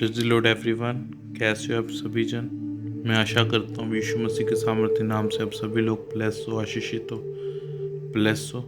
Praise the Lord everyone. कैसे हो आप सभी जन। मैं आशा करता हूँ यीशु मसीह के सामर्थ्य नाम से आप सभी लोग ब्लेस हो, आशीषित हो, ब्लेस हो।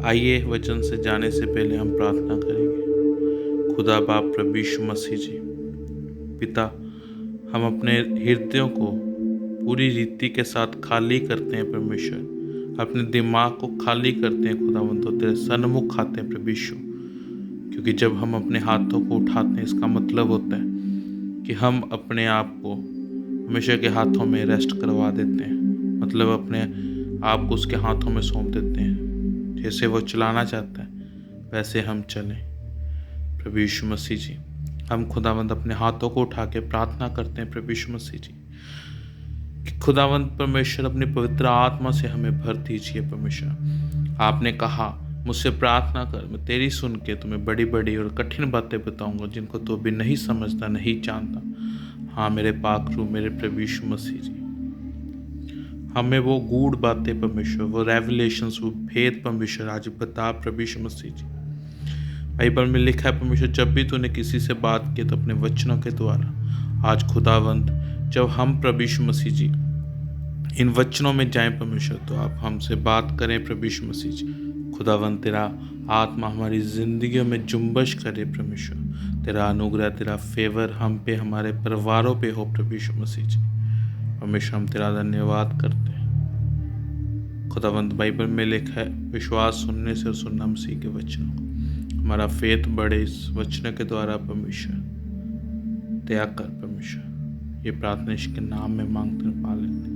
आइए वचन से जाने से पहले हम प्रार्थना करेंगे। खुदा बाप प्रभु यीशु मसीह जी, पिता, हम अपने हृदयों को पूरी रीति के साथ खाली करते हैं परमेश्वर, अपने दिमाग को खाली करते हैं खुदावंद, तो तेरे सन्मुख आते हैं प्रभु यीशु। क्योंकि जब हम अपने हाथों को उठाते हैं, इसका मतलब होता है कि हम अपने आप को हमेशा के हाथों में रेस्ट करवा देते हैं, मतलब अपने आप को उसके हाथों में सौंप देते हैं। जैसे वो चलाना चाहता है वैसे हम चलें। प्रभु यीशु मसीह जी, हम खुदावंद अपने हाथों को उठा के प्रार्थना करते हैं प्रभु यीशु मसीह जी कि खुदावंद परमेश्वर अपनी पवित्र आत्मा से हमें भर दीजिए। परमेश्वर, आपने कहा मुझसे प्रार्थना कर, मैं तेरी सुन के तुम्हें बड़ी बड़ी और कठिन बातें बताऊंगा जिनको तू अभी नहीं समझता, नहीं जानता। हाँ मेरे पाक रू, मेरे प्रभु यीशु मसीह जी, हमें वो गूढ़ बातें परमेश्वर, वो रेवलेशंस, वो भेद परमेश्वर आज बता प्रभु यीशु मसीह जी। बाइबल में लिखा है परमेश्वर, जब भी तूने किसी से बात की तो अपने वचनों के द्वारा। आज खुदावंद, जब हम प्रभु यीशु मसीह जी इन वचनों में जाएं परमेश्वर, तो आप हमसे बात करें प्रभु यीशु मसीह जी। खुदावंद, तेरा आत्मा हमारी जिंदगियों में जुम्बश करे परमेश्वर। तेरा अनुग्रह, तेरा फेवर हम पे, हमारे परिवारों पे हो प्रभु यीशु मसीह जी। परमेश्वर, हम तेरा धन्यवाद करते हैं। खुदावंद, बाइबल में लिखा है विश्वास सुनने से और सुनना मसीह के वचनों को। हमारा फेथ बढ़े इस वचन के द्वारा परमेश्वर। त्याग कर परमेश्वर, ये प्रार्थना इसके नाम में मांगते हैं, पा लेते।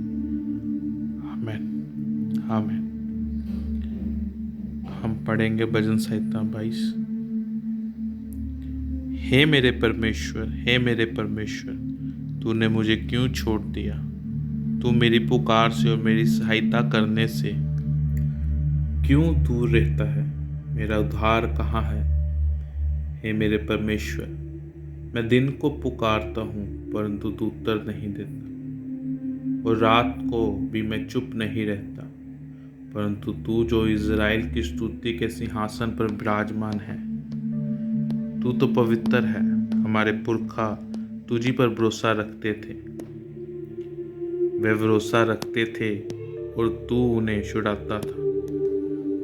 आमीन, आमीन। हम पढ़ेंगे भजन संहिता 22। हे मेरे परमेश्वर, हे मेरे परमेश्वर, तूने मुझे क्यों छोड़ दिया? तू मेरी पुकार से और मेरी सहायता करने से क्यों दूर रहता है? मेरा उद्धार कहाँ है? हे मेरे परमेश्वर, मैं दिन को पुकारता हूँ परंतु तू उत्तर नहीं देता, और रात को भी मैं चुप नहीं रहता, परंतु तू जो इज़राइल की स्तुति के सिंहासन पर विराजमान है, तू तो पवित्र है। हमारे पुरखा तुझी पर भरोसा रखते थे, वे भरोसा रखते थे और तू उन्हें छुड़ाता था।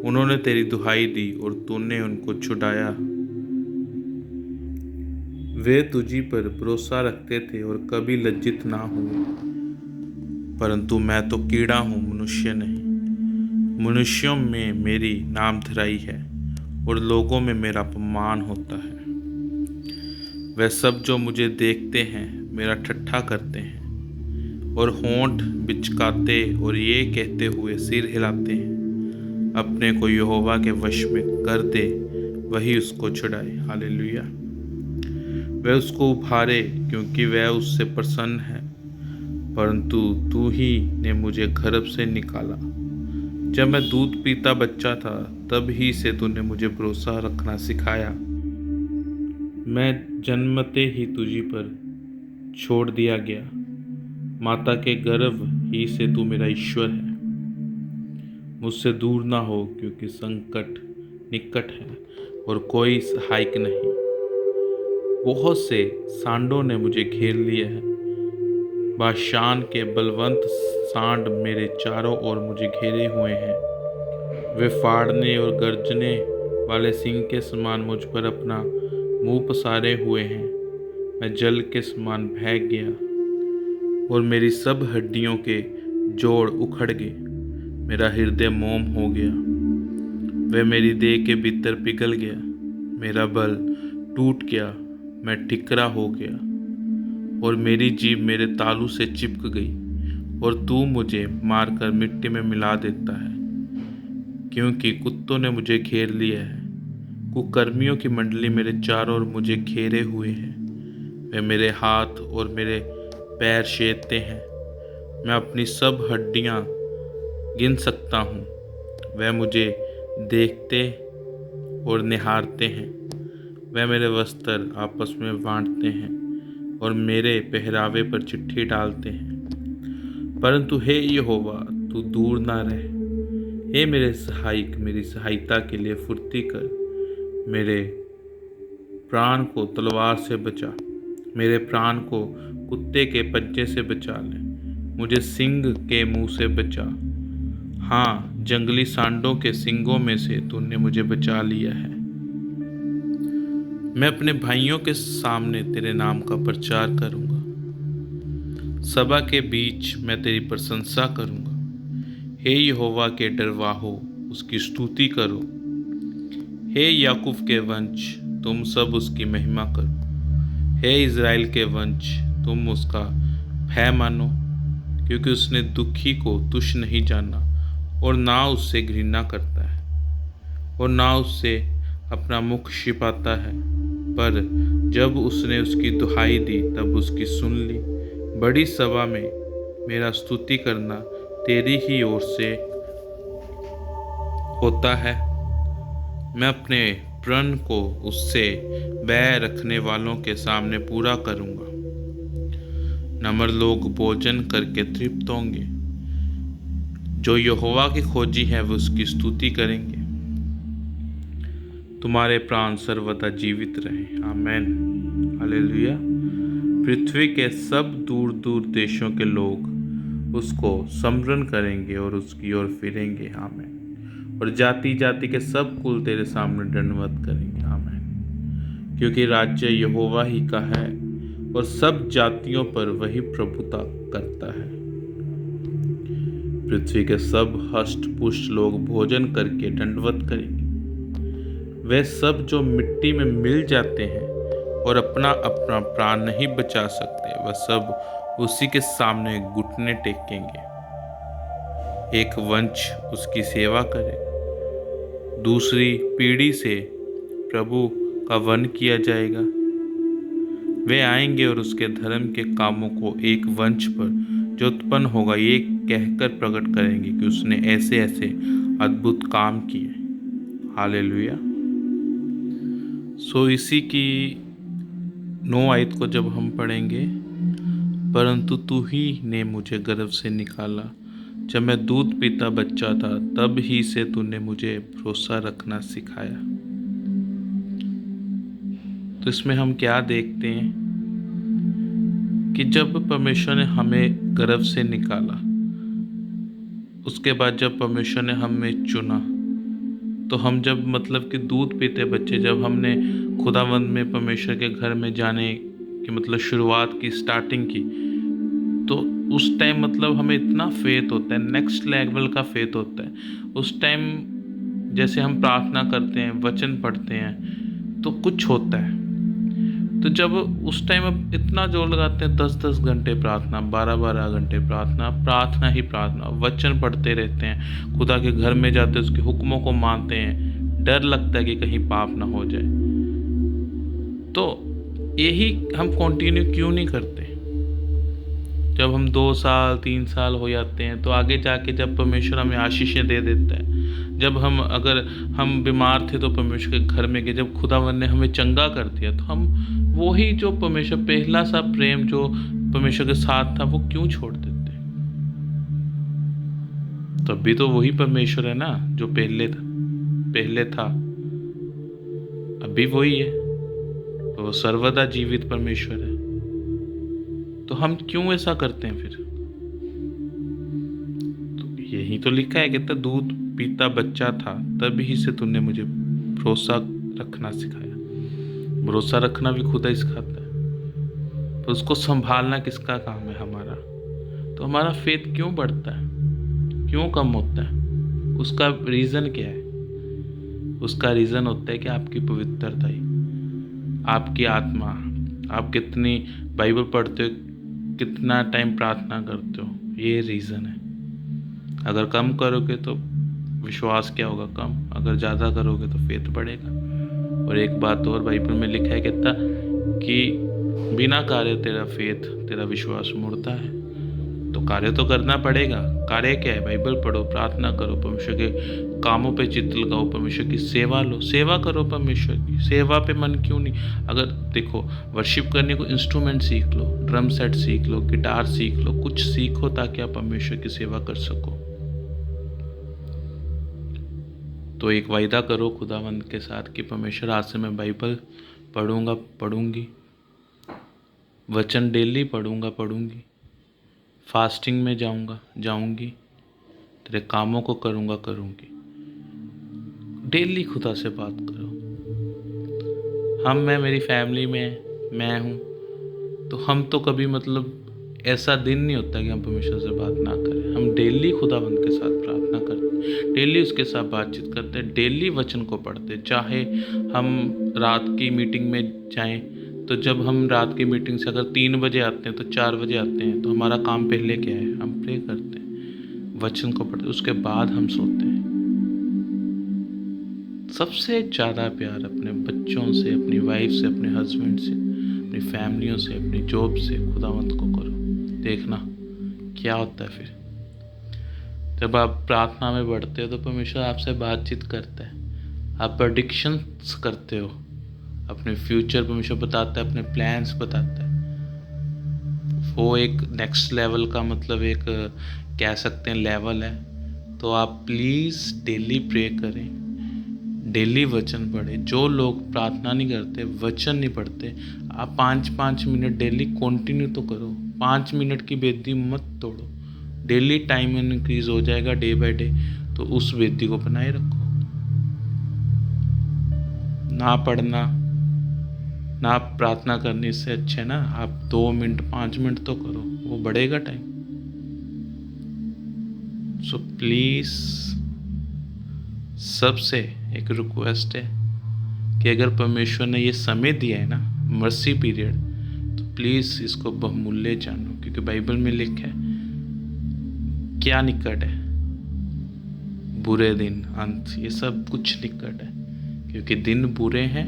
उन्होंने तेरी दुहाई दी और तूने उनको छुड़ाया। वे तुझी पर भरोसा रखते थे और कभी लज्जित ना हुए, परंतु मैं तो कीड़ा हूँ, मनुष्य नहीं। मनुष्यों में मेरी नाम धराई है और लोगों में मेरा अपमान होता है। वे सब जो मुझे देखते हैं मेरा ठट्ठा करते हैं और होंठ बिचकाते और ये कहते हुए सिर हिलाते हैं, अपने को यहोवा के वश में कर दे, वही उसको छुड़ाए। हालेलुया। वह उसको उभारे क्योंकि वह उससे प्रसन्न है, परंतु तू ही ने मुझे गर्भ से निकाला। जब मैं दूध पीता बच्चा था तब ही से तूने मुझे भरोसा रखना सिखाया। मैं जन्मते ही तुझी पर छोड़ दिया गया, माता के गर्भ ही से तू मेरा ईश्वर है। मुझसे दूर ना हो क्योंकि संकट निकट है और कोई सहायक नहीं। बहुत से सांडों ने मुझे घेर लिया है, बाशान के बलवंत सांड मेरे चारों ओर मुझे घेरे हुए हैं। वे फाड़ने और गर्जने वाले सिंह के समान मुझ पर अपना मुंह पसारे हुए हैं। मैं जल के समान बह गया और मेरी सब हड्डियों के जोड़ उखड़ गए। मेरा हृदय मोम हो गया, वह मेरी देह के भीतर पिघल गया। मेरा बल टूट गया, मैं ठिकरा हो गया और मेरी जीभ मेरे तालू से चिपक गई। और तू मुझे मारकर मिट्टी में मिला देता है, क्योंकि कुत्तों ने मुझे घेर लिया है। कुकर्मियों की मंडली मेरे चारों ओर मुझे घेरे हुए है। वे मेरे हाथ और मेरे पैर छेदते हैं। मैं अपनी सब हड्डियां गिन सकता हूँ। वह मुझे देखते और निहारते हैं। वह मेरे वस्त्र आपस में बांटते हैं और मेरे पहरावे पर चिट्ठी डालते हैं। परंतु हे यहोवा, तू दूर ना रह। हे मेरे सहायक, मेरी सहायता के लिए फुर्ती कर। मेरे प्राण को तलवार से बचा, मेरे प्राण को कुत्ते के पंजे से बचा ले, मुझे सिंह के मुंह से बचा। हाँ, जंगली सांडों के सींगों में से तूने मुझे बचा लिया है। मैं अपने भाइयों के सामने तेरे नाम का प्रचार करूंगा, सभा के बीच मैं तेरी प्रशंसा करूंगा। हे यहोवा के डरवाहो, उसकी स्तुति करो। हे याकूब के वंश, तुम सब उसकी महिमा करो। हे इज़राइल के वंश, तुम उसका भय मानो, क्योंकि उसने दुखी को तुच्छ नहीं जाना और ना उससे घृणा करता है और ना उससे अपना मुख छिपाता है। पर जब उसने उसकी दुहाई दी तब उसकी सुन ली। बड़ी सभा में मेरा स्तुति करना तेरी ही ओर से होता है। मैं अपने प्रण को उससे बैर रखने वालों के सामने पूरा करूंगा। नम्र लोग भोजन करके तृप्त होंगे, जो यहोवा की खोजी है वे उसकी स्तुति करेंगे। तुम्हारे प्राण सर्वदा जीवित रहे। आमीन, हालेलुया। पृथ्वी के सब दूर दूर देशों के लोग उसको स्मरण करेंगे और उसकी ओर फिरेंगे। आमीन। और जाति जाति के सब कुल तेरे सामने दंडवत करेंगे। आमीन। क्योंकि राज्य यहोवा ही का है और सब जातियों पर वही प्रभुता करता है। पृथ्वी के सब हष्ट पुष्ट लोग भोजन करके दंडवत करेंगे। वे सब जो मिट्टी में मिल जाते हैं और अपना अपना प्राण नहीं बचा सकते, वह सब उसी के सामने घुटने टेकेंगे। एक वंश उसकी सेवा करे, दूसरी पीढ़ी से प्रभु का वन किया जाएगा। वे आएंगे और उसके धर्म के कामों को एक वंश पर जो उत्पन्न होगा ये कहकर प्रकट करेंगे कि उसने ऐसे ऐसे अद्भुत काम किए। हालेलुया। सो इसी की 9 आयत को जब हम पढ़ेंगे, परंतु तू ही ने मुझे गर्भ से निकाला, जब मैं दूध पीता बच्चा था तब ही से तूने मुझे भरोसा रखना सिखाया। तो इसमें हम क्या देखते हैं कि जब परमेश्वर ने हमें गर्भ से निकाला, उसके बाद जब परमेश्वर ने हमें चुना, तो हम जब मतलब कि दूध पीते बच्चे, जब हमने खुदावंद में परमेश्वर के घर में जाने की मतलब शुरुआत की, स्टार्टिंग की, तो उस टाइम मतलब हमें इतना फेथ होता है, नेक्स्ट लेवल का फेथ होता है। उस टाइम जैसे हम प्रार्थना करते हैं, वचन पढ़ते हैं, तो कुछ होता है। तो जब उस टाइम अब इतना जोर लगाते हैं, 10-10 घंटे प्रार्थना, 12-12 घंटे प्रार्थना, प्रार्थना ही प्रार्थना, वचन पढ़ते रहते हैं, खुदा के घर में जाते हैं, उसके हुक्मों को मानते हैं, डर लगता है कि कहीं पाप ना हो जाए। तो यही हम कंटिन्यू क्यों नहीं करते? जब हम 2 साल 3 साल हो जाते हैं तो आगे जाके जब परमेश्वर हमें आशीषें दे देता है, जब अगर हम बीमार थे तो परमेश्वर के घर में गए, जब खुदावन ने हमें चंगा कर दिया, तो हम वही जो परमेश्वर पहला सा प्रेम जो परमेश्वर के साथ था वो क्यों छोड़ देते? तब भी तो वही परमेश्वर है ना जो पहले था, अभी वही है, तो वो सर्वदा जीवित परमेश्वर है। तो हम क्यों ऐसा करते हैं फिर? तो यही तो लिखा है, कहता दूध पीता बच्चा था तभी से तूने मुझे भरोसा रखना सिखाया। भरोसा रखना भी खुदा ही सिखाता है, तो उसको संभालना किसका काम है? हमारा। तो हमारा फेथ क्यों बढ़ता है, क्यों कम होता है? उसका रीज़न क्या है? उसका रीज़न होता है कि आपकी पवित्रता ही, आपकी आत्मा, आप कितनी बाइबल पढ़ते हो, कितना टाइम प्रार्थना करते हो, ये रीज़न है। अगर कम करोगे तो विश्वास क्या होगा? कम। अगर ज़्यादा करोगे तो फेथ बढ़ेगा। और एक बात और बाइबल में लिखा है, कहता कि बिना कार्य तेरा फेथ, तेरा विश्वास मुड़ता है। तो कार्य तो करना पड़ेगा। कार्य क्या है? बाइबल पढ़ो, प्रार्थना करो, परमेश्वर के कामों पे चित्त लगाओ, परमेश्वर की सेवा लो, सेवा करो परमेश्वर की। सेवा पे मन क्यों नहीं? अगर देखो, वर्शिप करने को इंस्ट्रूमेंट सीख लो, ड्रम सेट सीख लो, गिटार सीख लो, कुछ सीखो ताकि आप परमेश्वर की सेवा कर सको। तो एक वायदा करो खुदावंद के साथ कि परमेश्वर आज से मैं बाइबल पढ़ूंगा पढ़ूंगी, वचन डेली पढ़ूंगा पढ़ूंगी, फास्टिंग में जाऊंगा जाऊंगी, तेरे कामों को करूंगा करूंगी। डेली खुदा से बात करो। मैं मेरी फैमिली में मैं हूँ, तो हम तो कभी मतलब ऐसा दिन नहीं होता कि हम परमेश्वर से बात ना करें। हम डेली खुदावंद के साथ प्रार्थना करते हैं, डेली उसके साथ बातचीत करते हैं, डेली वचन को पढ़ते हैं। चाहे हम रात की मीटिंग में जाएं, तो जब हम रात की मीटिंग से अगर 3 बजे आते हैं तो 4 बजे आते हैं, तो हमारा काम पहले क्या है? हम प्रे करते हैं, वचन को पढ़ते हैं, उसके बाद हम सोते हैं। सबसे ज़्यादा प्यार अपने बच्चों से, अपनी वाइफ से, अपने हस्बैंड से, अपनी फैमिलियों से, अपनी जॉब से खुदावंत को करो। देखना क्या होता है फिर। जब आप प्रार्थना में बढ़ते हो तो परमेश्वर आपसे बातचीत करता है। आप प्रेडिक्शंस करते हो, अपने फ्यूचर परमेश्वर बताता है, अपने प्लान्स बताता है। वो एक नेक्स्ट लेवल का मतलब एक कह सकते हैं लेवल है। तो आप प्लीज़ डेली प्रे करें, डेली वचन पढ़े। जो लोग प्रार्थना नहीं करते, वचन नहीं पढ़ते, आप 5-5 मिनट डेली कंटिन्यू तो करो। 5 मिनट की बेदी मत तोड़ो। डेली टाइम इंक्रीज हो जाएगा डे बाय डे, तो उस बेदी को बनाए रखो। ना पढ़ना ना प्रार्थना करने से अच्छे ना आप 2 मिनट 5 मिनट तो करो, वो बढ़ेगा टाइम। सो प्लीज़ सबसे एक रिक्वेस्ट है कि अगर परमेश्वर ने ये समय दिया है ना, मर्सी पीरियड, तो प्लीज़ इसको बहुमूल्य जानो। क्योंकि बाइबल में लिखा है क्या निकट है, बुरे दिन, अंत, ये सब कुछ निकट है। क्योंकि दिन बुरे हैं,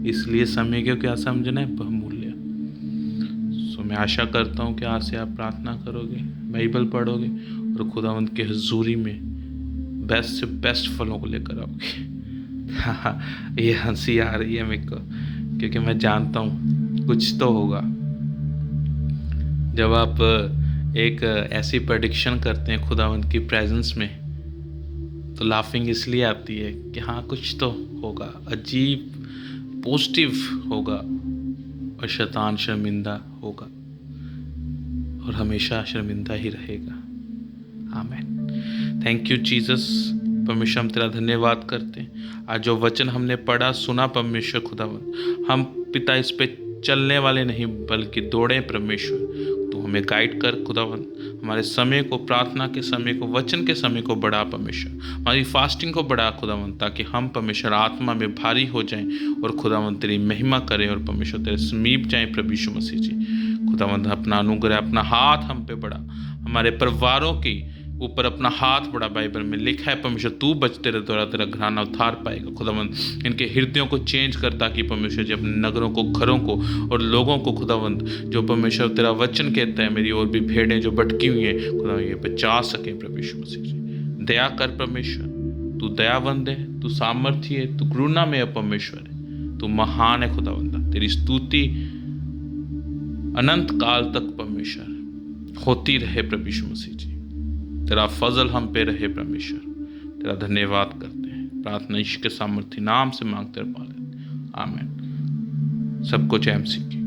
इसलिए समय को क्या समझना है? बहुमूल्य। सो मैं आशा करता हूँ कि आज से आप प्रार्थना करोगे, बाइबल पढ़ोगे और खुदावंत के हजूरी में बेस्ट से बेस्ट फलों को लेकर आओगे। हाँ, ये हंसी आ रही है मेरे को, क्योंकि मैं जानता हूँ कुछ तो होगा। जब आप एक ऐसी प्रेडिक्शन करते हैं खुदावंत की प्रेजेंस में, तो लाफिंग इसलिए आती है कि हाँ कुछ तो होगा, अजीब पॉजिटिव होगा, और शैतान शर्मिंदा होगा और हमेशा शर्मिंदा ही रहेगा। आमीन। Thank you Jesus. परमेश्वर हम तेरा धन्यवाद करते हैं। आज जो वचन हमने पढ़ा सुना परमेश्वर खुदावंत, हम पिता इस पे चलने वाले नहीं बल्कि दौड़े परमेश्वर। तो हमें गाइड कर खुदावंत, हमारे समय को, प्रार्थना के समय को, वचन के समय को बढ़ा परमेश्वर, हमारी फास्टिंग को बढ़ा खुदावंत, ताकि हम परमेश्वर आत्मा में भारी हो जाएं और खुदावंत तेरी महिमा करें और परमेश्वर तेरे समीप जाएं। प्रभु यीशु मसीह जी खुदावंत अपना अनुग्रह, अपना हाथ हम पे बढ़ा, हमारे परिवारों की ऊपर अपना हाथ बढ़ा। बाइबल में लिखा है परमेश्वर तू बच, तेरे द्वारा तेरा घराना उद्धार पाएगा। खुदावंत इनके हृदयों को चेंज कर, ताकि परमेश्वर जी अपने नगरों को, घरों को और लोगों को खुदावंत, जो परमेश्वर तेरा वचन कहता है मेरी और भी भेड़ें जो भटकी हुई हैं खुदावंत, ये बचा सकें। प्रभु यीशु मसीह जी दया कर परमेश्वर, तू दयावंद है, तू सामर्थी है, तू करुणा में परमेश्वर है, तू महान है खुदावंत। तेरी स्तुति अनंत काल तक परमेश्वर होती रहे। प्रभु यीशु मसीह जी तेरा फजल हम पे रहे परमेश्वर, तेरा धन्यवाद करते हैं। प्रार्थना यीशु के सामर्थी नाम से मांगते और पाले, आमीन। सबको जय मसीह की।